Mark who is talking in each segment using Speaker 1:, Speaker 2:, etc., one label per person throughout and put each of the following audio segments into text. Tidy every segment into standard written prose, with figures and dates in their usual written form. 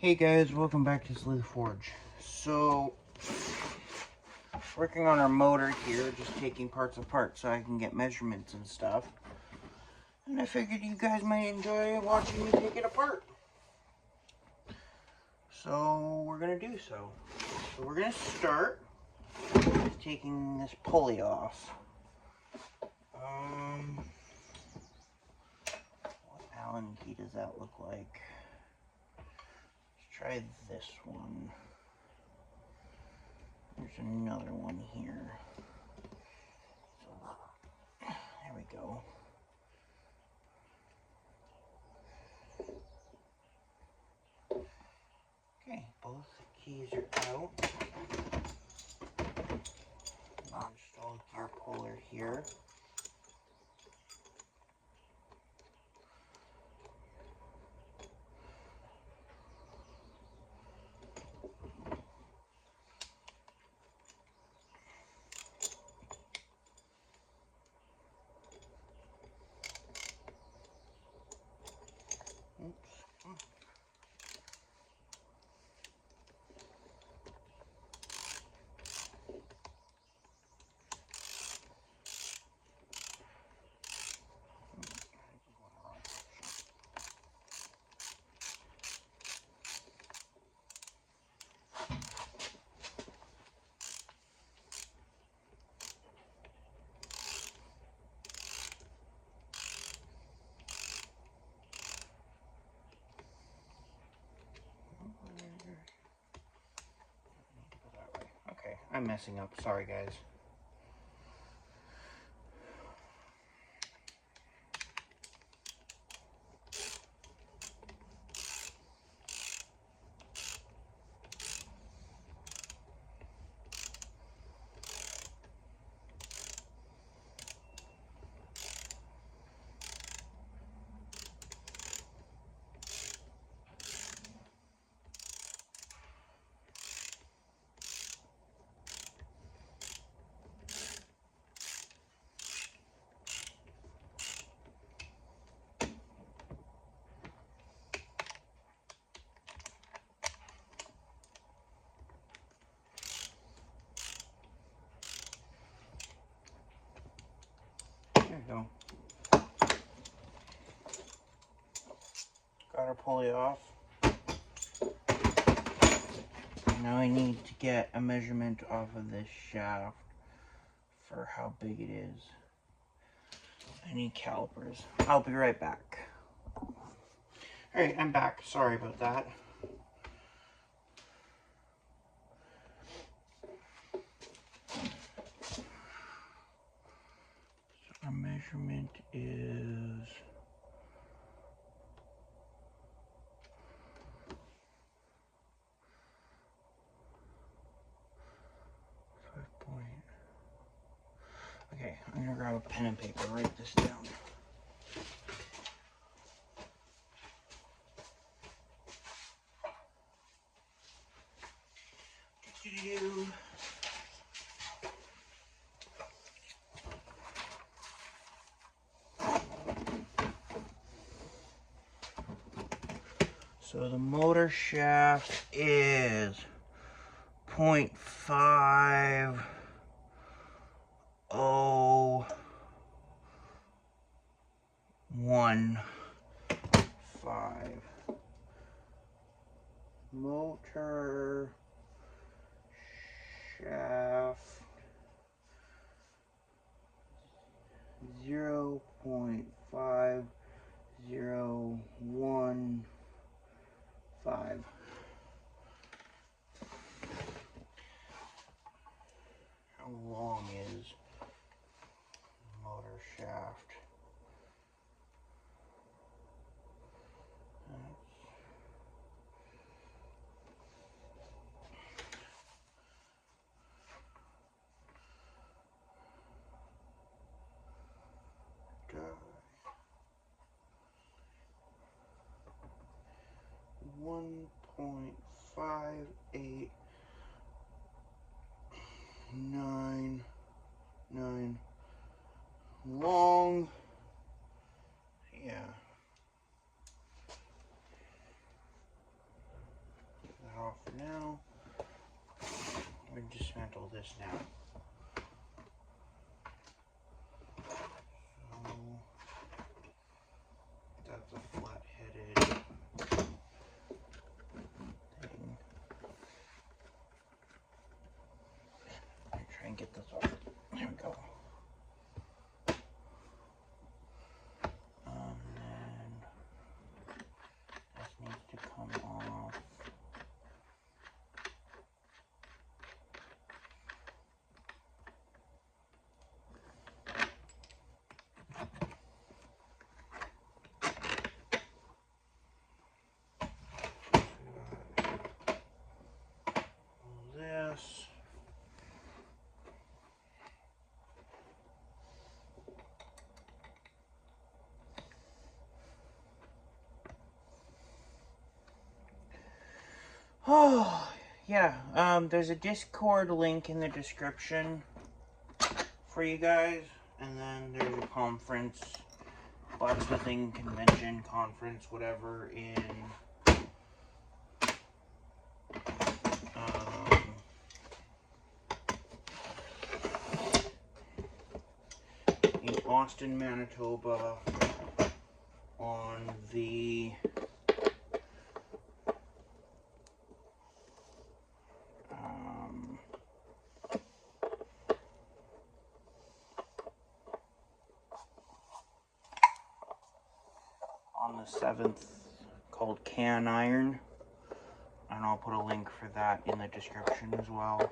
Speaker 1: Hey guys, welcome back to Sleuth Forge. So, working on our motor here, just taking parts apart so I can get measurements and stuff. And I figured you guys might enjoy watching me take it apart. So, we're going to do so. So, we're going to start with taking this pulley off. What Allen key does that look like? Let's try this one. There's another one here. So, there we go. Okay, both keys are out. I'll install a gear puller here. Okay, I'm messing up. Sorry, guys. There we go. Got our pulley off. Now I need to get a measurement off of this shaft for how big it is. I need calipers. I'll be right back. Alright, I'm back. Sorry about that. So our measurement is 5 point. Okay, I'm gonna grab a pen and paper, write this down. So the motor shaft is 0.5015. Motor shaft 0.5015. How long is motor shaft? One 1.5899 long. Yeah. off for now. I'm going to dismantle this now. So, that's a flat-headed thing. Let me try and get this off. There we go. Then this needs to come off. This. Oh, yeah. There's a Discord link in the description for you guys, and then there's a conference, blacksmithing convention conference, whatever, in Austin, Manitoba, on the on the 7th, called Can Iron, and I'll put a link for that in the description as well.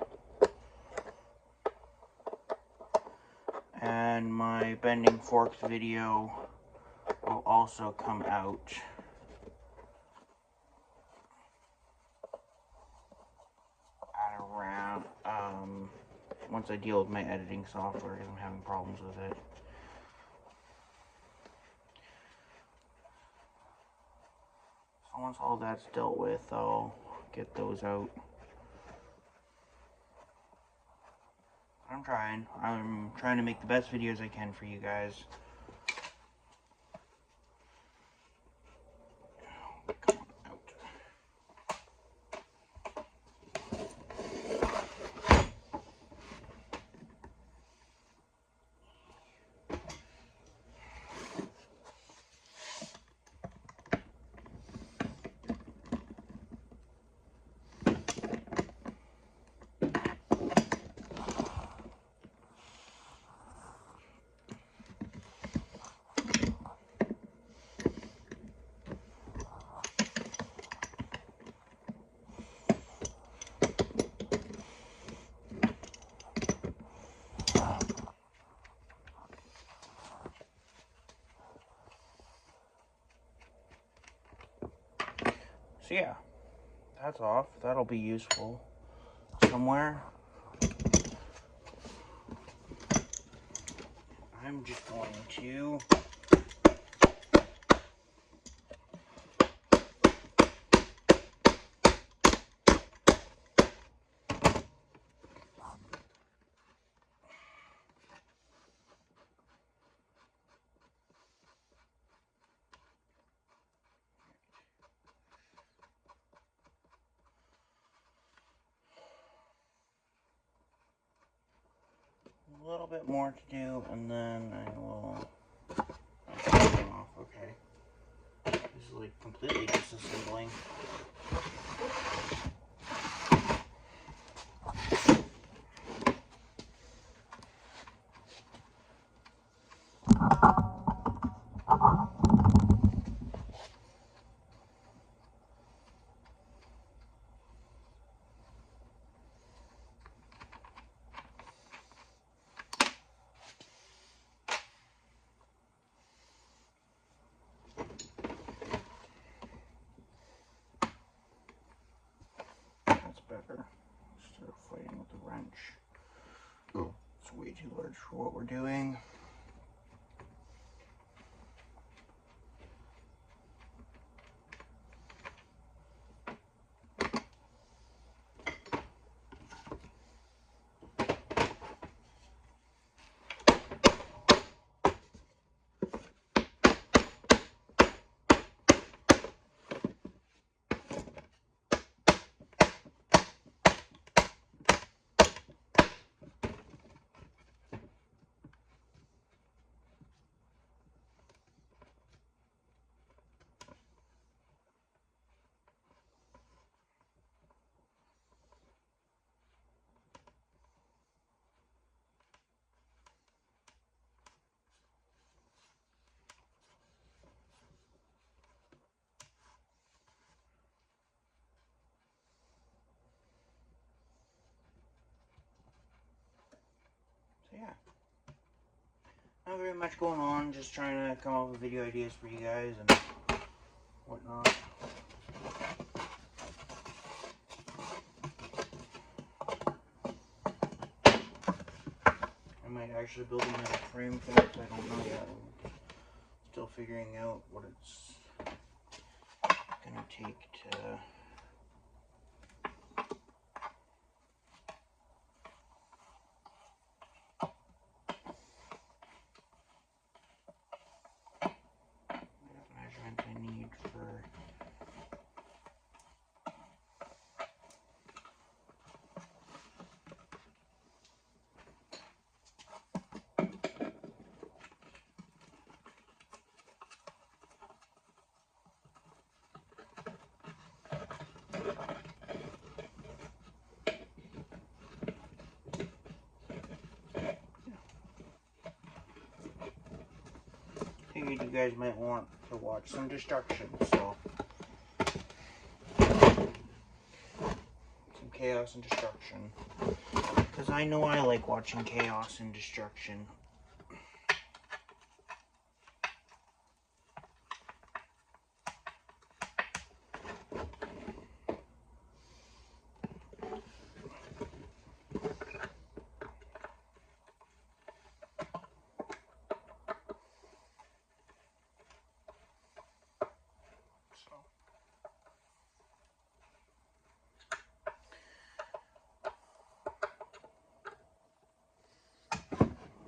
Speaker 1: And my Bending Forks video will also come out at around, once I deal with my editing software, because I'm having problems with it. So once all that's dealt with, I'll get those out. I'm trying to make the best videos I can for you guys. Come on out. So yeah, that's off. That'll be useful somewhere. I'm just going to a little bit more to do, and then I will take it off. Okay, this is like completely disassembling. Better instead of fighting with the wrench. Oh, it's way too large for what we're doing. Not very much going on, just trying to come up with video ideas for you guys and whatnot. I might actually build another frame for this, I don't know yet. I'm still figuring out what it's gonna take to measurements I need for figured you guys might want to watch some destruction, so some chaos and destruction. Because I know I like watching chaos and destruction.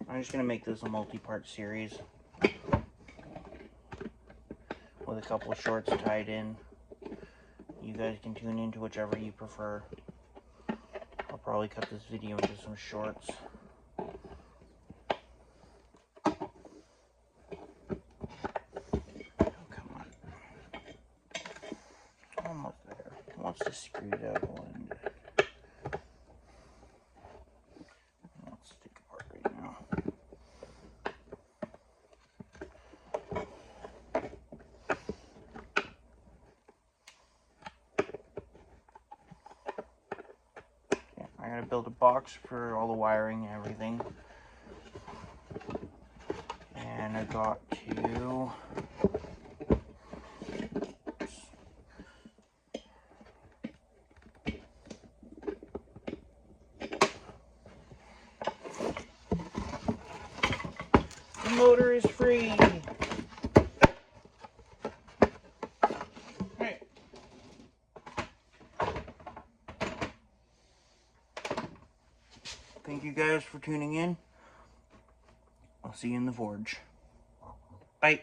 Speaker 1: I'm just going to make this a multi-part series with a couple of shorts tied in. You guys can tune into whichever you prefer. I'll probably cut this video into some shorts. Oh, come on. Almost there. Once the screw that one. Let's stick apart right now. I gotta build a box for all the wiring and everything. And I got to the motor is free. Right. Thank you guys for tuning in. I'll see you in the forge. Bye.